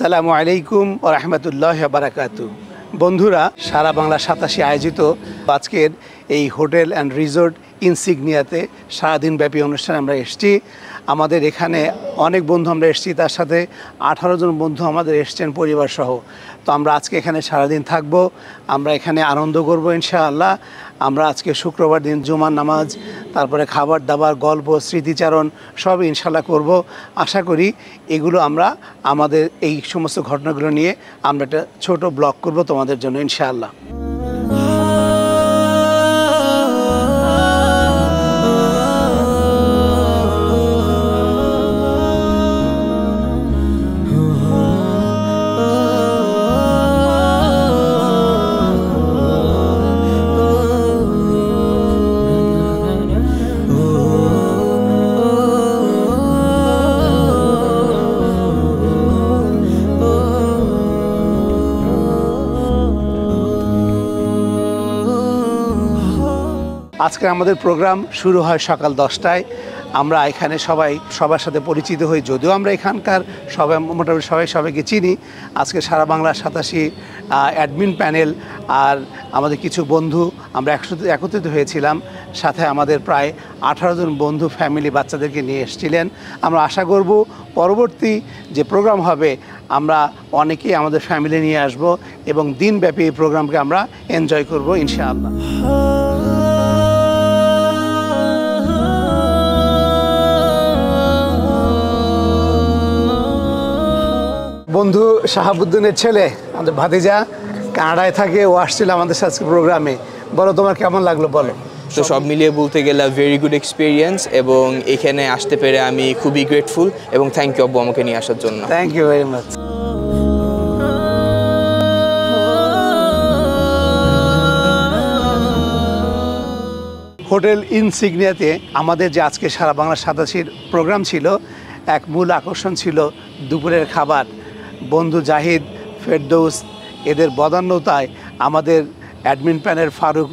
আসসালামু আলাইকুম ওয়া রাহমাতুল্লাহি ওয়া বারাকাতুহু। বন্ধুরা, সারা বাংলা 87 আয়োজিত আজকের এই হোটেল অ্যান্ড রিসোর্ট ইনসিগনিয়াতে সারাদিনব্যাপী অনুষ্ঠানে আমরা এসেছি। আমাদের এখানে অনেক বন্ধু আমরা এসেছি, তার সাথে 18 জন বন্ধু আমাদের এসছেন পরিবার সহ। তো আমরা আজকে এখানে সারাদিন থাকব, আমরা এখানে আনন্দ করব ইনশাআল্লাহ। আমরা আজকে শুক্রবার দিন জুমার নামাজ, তারপরে খাবার দাবার, গল্প, স্মৃতিচারণ সব ইনশাআল্লাহ করব। আশা করি এগুলো আমরা আমাদের এই সমস্ত ঘটনাগুলো নিয়ে আমরা একটা ছোট ব্লগ করব তোমাদের জন্য ইনশাআল্লাহ। আজকে আমাদের প্রোগ্রাম শুরু হয় সকাল 10টায়। আমরা এখানে সবার সাথে পরিচিত হই, যদিও আমরা এখানকার মোটামুটি সবাইকে চিনি। আজকে সারা বাংলা 87 অ্যাডমিন প্যানেল আর আমাদের কিছু বন্ধু আমরা একত্রিত হয়েছিলাম। সাথে আমাদের প্রায় 18 জন বন্ধু ফ্যামিলি বাচ্চাদেরকে নিয়ে এসেছিলেন। আমরা আশা করব পরবর্তী যে প্রোগ্রাম হবে আমরা অনেকেই আমাদের ফ্যামিলি নিয়ে আসব এবং দিনব্যাপী এই প্রোগ্রামকে আমরা এনজয় করব ইনশাআল্লাহ। বন্ধু শাহাবুদ্দিনের ছেলে, আমাদের ভাতিজা, কানাডায় থাকে, ও আসছিল আমাদের সাথে প্রোগ্রামে। বলো, তোমার কেমন লাগলো বলো? তো সব মিলিয়ে বলতে গেলে ভেরি গুড এক্সপিরিয়েন্স, এবং এখানে আসতে পেরে আমি খুবই গ্রেটফুল এবং থ্যাংক ইউ আব্বু আমাকে নিয়ে আসার জন্য। Thank you very much. Hotel ইনসিগনিয়াতে আমাদের যে আজকে সারা বাংলা 87 প্রোগ্রাম ছিল, এক মূল আকর্ষণ ছিল দুপুরের খাবার। বন্ধু জাহিদ, ফেরদৌস এদের বদান্যতায়, আমাদের অ্যাডমিন প্যানেল ফারুক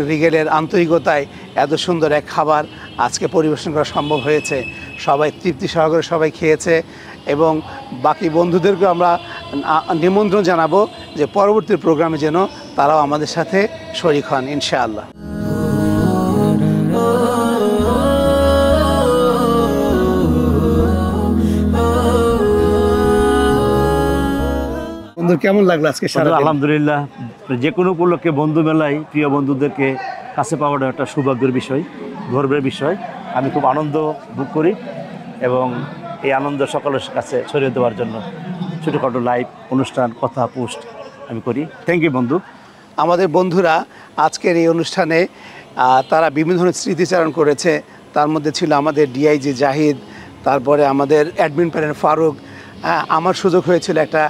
রিগেলের আন্তরিকতায় এত সুন্দর এক খাবার আজকে পরিবেশন করা সম্ভব হয়েছে। সবাই তৃপ্তি সহকারে সবাই খেয়েছে এবং বাকি বন্ধুদেরকে আমরা নিমন্ত্রণ জানাবো যে পরবর্তী প্রোগ্রামে যেন তারাও আমাদের সাথে শরীক হন ইনশাআল্লাহ। কেমন লাগলো আজকে? আলহামদুলিল্লাহ, যে কোনো উপলক্ষে বন্ধু মেলায় প্রিয় বন্ধুদেরকে কাছে পাওয়াটা একটা সৌভাগ্যের বিষয়, গর্বের বিষয়। আমি খুব আনন্দ ভোগ করি এবং এই আনন্দ সকলের কাছে ছড়িয়ে দেওয়ার জন্য ছোটোখাটো লাইভ অনুষ্ঠান, কথা, পোস্ট আমি করি। থ্যাংক ইউ বন্ধু। আমাদের বন্ধুরা আজকের এই অনুষ্ঠানে তারা বিভিন্ন ধরনের স্মৃতিচারণ করেছে। তার মধ্যে ছিল আমাদের ডিআইজি জাহিদ, তারপরে আমাদের অ্যাডমিন প্যানেল ফারুক। আমার সুযোগ হয়েছিল একটা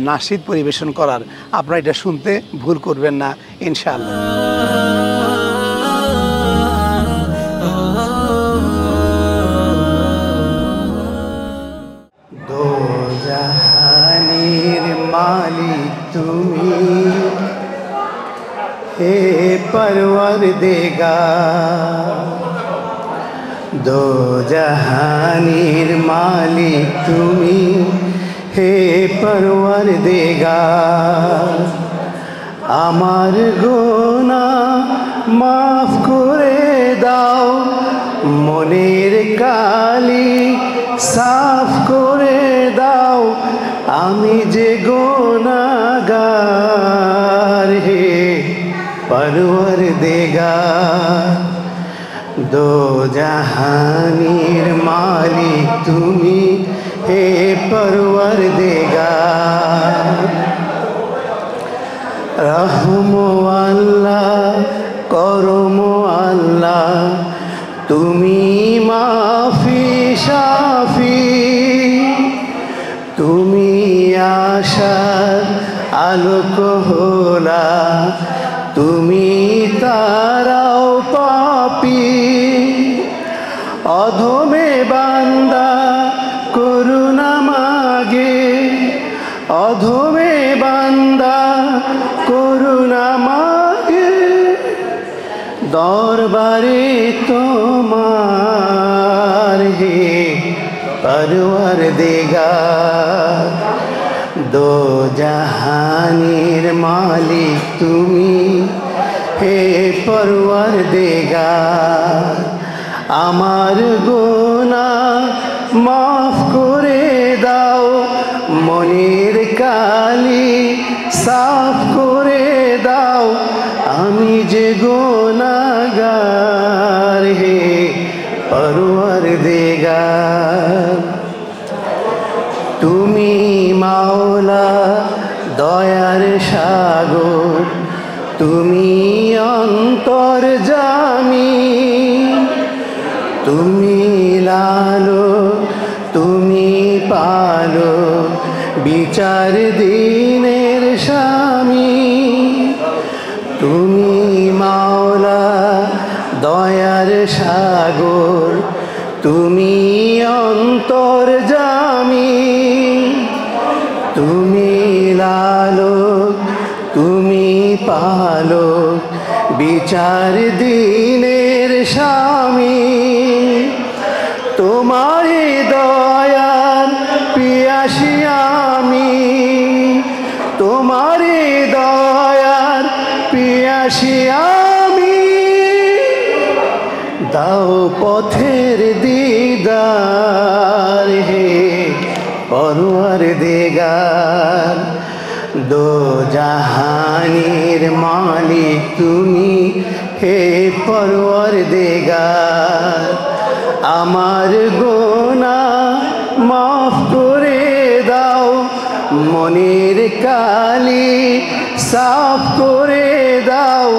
নাশিদ পরিবেশন করার। আপনারা এটা শুনতে ভুল করবেন না ইনশাআল্লাহ। দো জাহানের মালিক তুমি, হে পরওয়ারদিগার। দো জাহানের মালিক তুমি, হে পরওয়ারদিগার। আমার গুনাহ মাফ করে দাও, মনের কালি সাফ করে দাও। আমি যে গুনাহগার, হে পরওয়ারদিগার। দো জাহানের মালিক তুমি, হে পরওয়ারদিগার। রহম আল্লাহ করম আল্লাহ, তুমি মাফি শাফি, তুমি আশার আলোক হোলা তুমি তারাও পাপী অধমে বান্দা করুণা মাগে অধমে বান্দা করুণা মাগে দরবারে তোমার হে পরওয়ারদিগার দো জাহানের মালিক তুমি হে পরওয়ারদিগার আমার গুনাহ মাফ করে দাও মনের কালি সাফ করে দাও আমি যে গুনাহগার হে পরওয়ারদিগার তুমি মাওলা দয়ার সাগর তুমি অন্তর্যামী তুমি লালো তুমি পালো বিচার দিনের স্বামী তুমি মাওলা দয়ার সাগর তুমি অন্তর্যামী তুমি লালো তুমি পালো বিচার দিনের স্বামী তোমার দয়ার পিয়াসী আমি তোমার দয়ার পিয়াসী আমি দাও পথের দিদার হে পরওয়ারদিগার দো জাহানের মালিক তুমি হে পরওয়ারদিগার আমার গুনাহ মাফ করে দাও মনের কালি সাফ করে দাও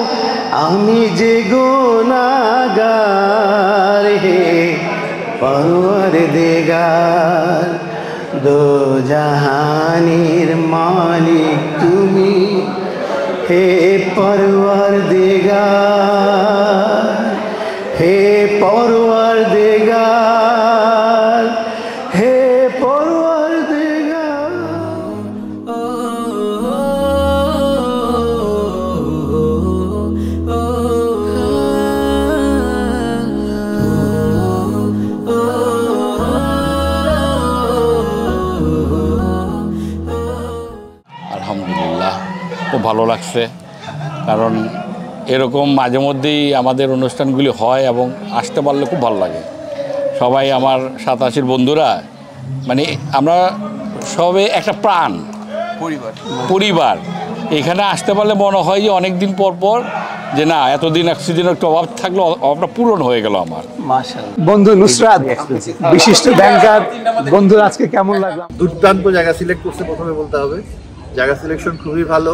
আমি যে গুনাহগার হে পরওয়ারদিগার দো জাহানের মালিক তুমি হে পরওয়ারদিগার হে পরওয়ারদিগার হে পরওয়ারদিগার আলহামদুলিল্লাহ খুব ভালো লাগছে, কারণ এরকম মাঝে মধ্যেই আমাদের অনুষ্ঠানগুলি হয় এবং আসতে পারলে খুব ভালো লাগে। সবাই আমার 87 বন্ধুরা, মানে আমরা সবে একটা প্রাণ পরিবার। এখানে আসতে পারলে মনে হয় যে অনেক দিন পর পর যে না, এতদিন অক্সিজেনের একটু অভাব থাকলো, অভাবটা পূরণ হয়ে গেল আমার। মাশাআল্লাহ। বন্ধু নুসরাত, বিশিষ্ট ব্যাংকার, বন্ধু আজকে কেমন লাগলো? দুর্দান্ত জায়গা সিলেক্ট করতে প্রথমে বলতে হবে, জায়গা সিলেকশন খুবই ভালো।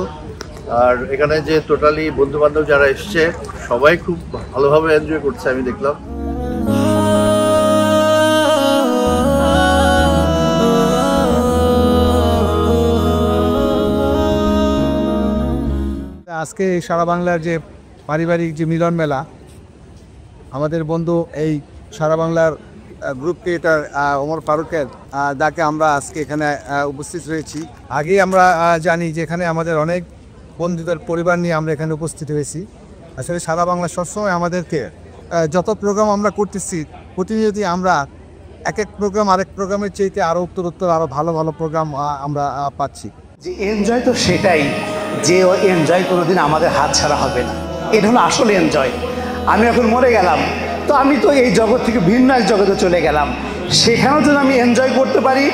আর এখানে যে টোটালি বন্ধু বান্ধব যারা এসছে সবাই খুব ভালোভাবে এনজয় করছে আমি দেখলাম। আজকে সারা বাংলার যে পারিবারিক যে মিলন মেলা, আমাদের বন্ধু এই সারা বাংলার গ্রুপ ক্রিয়েটার ওমর ফারুকের যাকে আমরা আজকে এখানে উপস্থিত রয়েছি। আগেই আমরা জানি যে এখানে আমাদের অনেক বন্ধুদের পরিবার নিয়ে আমরা এখানে উপস্থিত হয়েছি। আসলে সারা বাংলা সবসময় আমাদেরকে যত প্রোগ্রাম আমরা করতেছি, প্রতিনিয়তই আমরা এক এক প্রোগ্রাম আরেক প্রোগ্রামের চাইতে আরও উত্তরোত্তর আরও ভালো ভালো প্রোগ্রাম আমরা পাচ্ছি। যে এনজয় তো সেটাই, যে এনজয় কোনোদিন আমাদের হাত ছাড়া হবে না। এটা হলো আসলে এনজয়। আমি এখন মরে গেলাম, তো আমি তো এই জগৎ থেকে ভিন্ন এক জগতে চলে গেলাম। সেখানেও যদি আমি এনজয় করতে পারি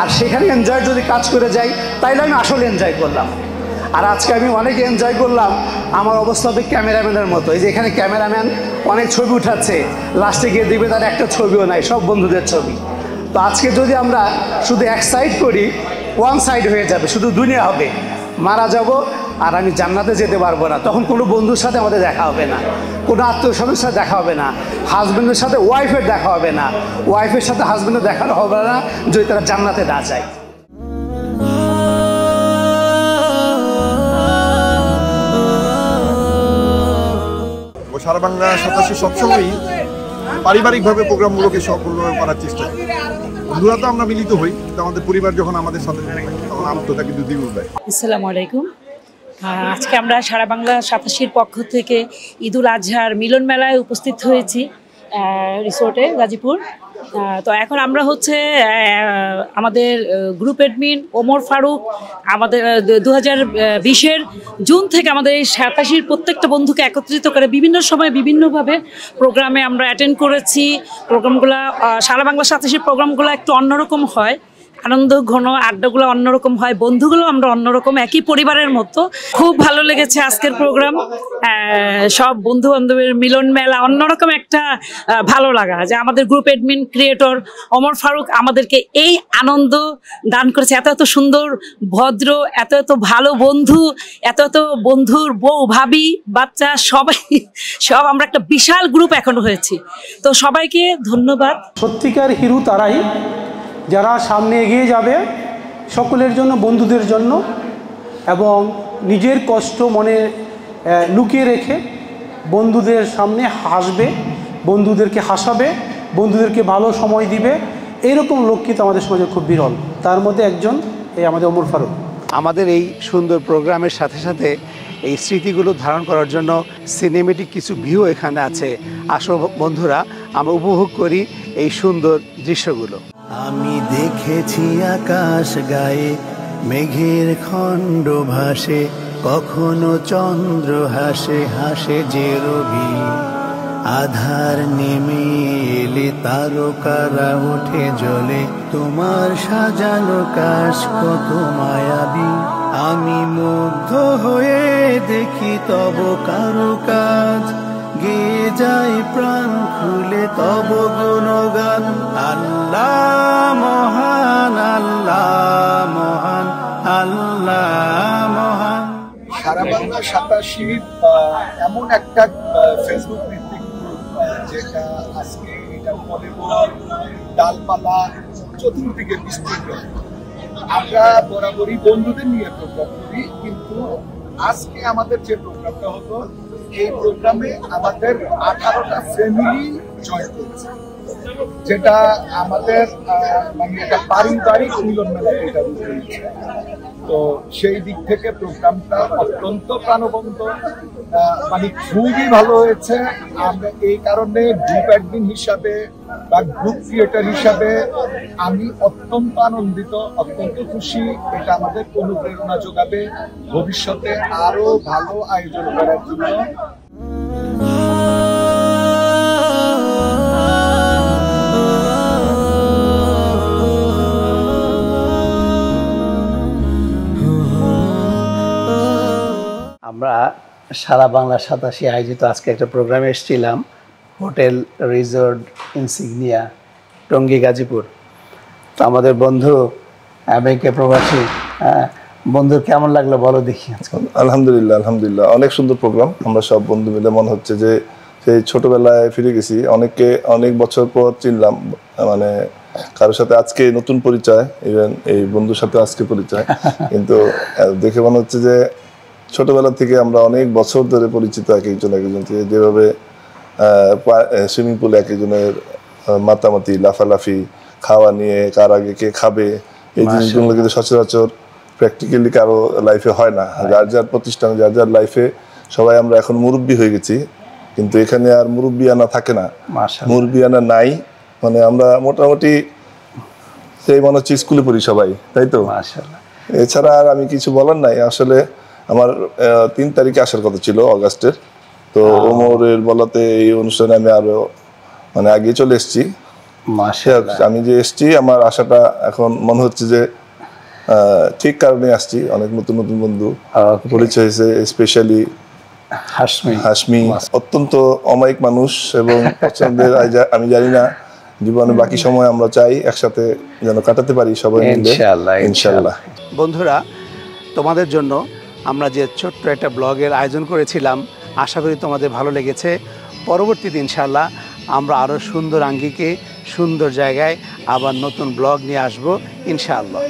আর সেখানে এনজয় যদি কাজ করে যাই, তাইলে আমি আসলে এনজয় করলাম। আর আজকে আমি অনেক এনজয় করলাম। আমার অবস্থা হবে ক্যামেরাম্যানের মতো। এই যে এখানে ক্যামেরাম্যান অনেক ছবি উঠাচ্ছে, লাস্টে গিয়ে দেখবে তার একটা ছবিও নাই, সব বন্ধুদের ছবি। তো আজকে যদি আমরা শুধু এক সাইড করি, ওয়ান সাইড হয়ে যাবে, শুধু দুনিয়া হবে। মারা যাব আর আমি জান্নাতে যেতে পারবো না। তখন কোনো বন্ধুর সাথে আমাদের দেখা হবে না, কোনো আত্মীয় স্বজনের সাথে দেখা হবে না, হাজব্যান্ডের সাথে ওয়াইফের দেখা হবে না, ওয়াইফের সাথে হাজব্যান্ডের দেখা হবে না, যদি তারা জান্নাতে না যায়। বাংলা 87 সবসময়ই পারিবারিকভাবে প্রোগ্রামগুলোকে সফলভাবে করার চেষ্টা করি। বন্ধুরা তো আমরা মিলিত হই, কিন্তু আমাদের পরিবার যখন আমাদের সাথে থাকে তখন আনন্দটা কিন্তু দ্বিগুণ দেয়। আসসালামু আলাইকুম। আজকে আমরা সারা বাংলা 87-র পক্ষ থেকে ঈদুল আজহার মিলন মেলায় উপস্থিত হয়েছি রিসোর্টে গাজীপুর। তো এখন আমরা হচ্ছে আমাদের গ্রুপ অ্যাডমিন ওমর ফারুক আমাদের 2020-এর জুন থেকে আমাদের এই 87-র প্রত্যেকটা বন্ধুকে একত্রিত করে বিভিন্ন সময় বিভিন্নভাবে প্রোগ্রামে আমরা অ্যাটেন্ড করেছি। প্রোগ্রামগুলো সারা বাংলা 87-র প্রোগ্রামগুলো একটু অন্যরকম হয়, আনন্দ ঘন আড্ডাগুলো অন্যরকম হয়, বন্ধুগুলো আমরা অন্যরকম, একই পরিবারের মতো। খুব ভালো লেগেছে আজকের প্রোগ্রাম। সব বন্ধু বান্ধবের মিলন মেলা, অন্যরকম একটা ভালো লাগা যে আমাদের group admin creator Omar Faruk আমাদেরকে এই আনন্দ দান করেছে। এত এত সুন্দর ভদ্র, এত এত ভালো বন্ধু, এত এত বন্ধুর বউ ভাবি বাচ্চা সব আমরা একটা বিশাল গ্রুপ এখন হয়েছি। তো সবাইকে ধন্যবাদ। সত্যিকার হিরো তারাই যারা সামনে এগিয়ে যাবে সকলের জন্য, বন্ধুদের জন্য, এবং নিজের কষ্ট মনে লুকিয়ে রেখে বন্ধুদের সামনে হাসবে, বন্ধুদেরকে হাসাবে, বন্ধুদেরকে ভালো সময় দিবে। এইরকম লোক কিন্তু আমাদের সমাজে খুব বিরল। তার মধ্যে একজন এই আমাদের ওমর ফারুক। আমাদের এই সুন্দর প্রোগ্রামের সাথে সাথে এই স্মৃতিগুলো ধারণ করার জন্য সিনেমেটিক কিছু ভিউ এখানে আছে। আসো বন্ধুরা, আমরা উপভোগ করি এই সুন্দর দৃশ্যগুলো। আমি দেখেছি আকাশ গায়ে মেঘের খণ্ড ভাসে, কখনো চন্দ্র হাসে হাসে যে রবি, আধার নেমে এলে তারকারা ওঠে জ্বলে, তোমার সাজানো কাশ কত মায়াবী, আমি মুগ্ধ হয়ে দেখি তব কারুকাজ, গেয়ে যায় প্রাণ খুলে তব গুণগান, আল্লাহ মহান, আল্লাহ মহান, আল্লাহ মহান। সারা বাংলা 87 এমন একটা ফেসবুক ভিত্তিক গ্রুপ যেটা আজকে এটা ডালপালা চতুর্দিকে বিস্তৃত। আমরা বরাবরই বন্ধুদের নিয়ে প্রোগ্রাম করি, কিন্তু আজকে আমাদের যে প্রোগ্রামটা হতো, এই প্রোগ্রামে আমাদের 18টা ফ্যামিলি জয়েন করেছে, যেটা আমাদের মানে একটা পারিবারিক মিলন মেলা এটা রূপ নিয়েছে। তো সেই দিক থেকে প্রোগ্রামটা অত্যন্ত প্রাণবন্ত, মানে খুবই ভালো হয়েছে। আমরা এই কারণে গ্রুপ অ্যাডমিন হিসাবে বা গ্রুপ ক্রিয়েটর হিসাবে আমি অত্যন্ত আনন্দিত, অত্যন্ত খুশি। এটা আমাদের অনুপ্রেরণা যোগাবে ভবিষ্যতে আরো ভালো আয়োজন করার জন্য। আমরা সারা বাংলা 87 আয়োজিত আজকে একটা প্রোগ্রামে এসেছিলাম, হোটেল রিসোর্ট ইনসিগনিয়া, টঙ্গী, গাজীপুর। তো আমাদের বন্ধু আমেরিকা প্রবাসী, বন্ধুর কেমন লাগলো বলো দেখি। আলহামদুলিল্লাহ, আলহামদুলিল্লাহ, অনেক সুন্দর প্রোগ্রাম। আমরা সব বন্ধু মিলে মনে হচ্ছে যে সেই ছোটবেলায় ফিরে গেছি। অনেক বছর পর চিনলাম, মানে কারোর সাথে আজকে নতুন পরিচয়, ইভেন এই বন্ধুর সাথে আজকে পরিচয়, কিন্তু দেখে মনে হচ্ছে যে ছোটবেলা থেকে আমরা অনেক বছর ধরে পরিচিত এক একজন থেকে, যেভাবে সুইমিং পুলে এক একজনের মাতামাতি, লাফালাফি, খাওয়া নিয়ে কার আগে কে খাবে, এই জিনিসগুলো কিন্তু সচরাচর প্র্যাকটিক্যালি কারো লাইফে হয় না। যার যার প্রতিষ্ঠানে যার যার লাইফে সবাই আমরা এখন মুরব্বী হয়ে গেছি, কিন্তু এখানে আর মুরব্বিয়ানা থাকে না, মুরব্বিয়ানা নাই। মানে আমরা মোটামুটি সেই মনে হচ্ছে স্কুলে পড়ি সবাই, তাই তো? এছাড়া আর আমি কিছু বলার নাই। আসলে আমার 3 তারিখে আসার কথা ছিল অগাস্টের, তো ওমরের বলাতে এই অনুষ্ঠানে আমি আরো মানে আগে চলে এসেছি। আমি যে এসেছি, আমার আশাটা এখন মনে হচ্ছে যে ঠিক কারণে আসছি। অনেক নতুন নতুন বন্ধু পরিচয় হয়েছে, স্পেশালি হাসমি অত্যন্ত অমায়িক মানুষ এবং পছন্দের। আমি জানি না জীবনে বাকি সময় আমরা চাই একসাথে যেন কাটাতে পারি সবাই মিলে, ইনশাআল্লাহ। বন্ধুরা, তোমাদের জন্য আমরা যে ছোট্ট একটা ব্লগের আয়োজন করেছিলাম, আশা করি তোমাদের ভালো লেগেছে। পরবর্তীতে ইনশাআল্লাহ আমরা আরও সুন্দর আঙ্গিকে সুন্দর জায়গায় আবার নতুন ব্লগ নিয়ে আসবো ইনশাআল্লাহ।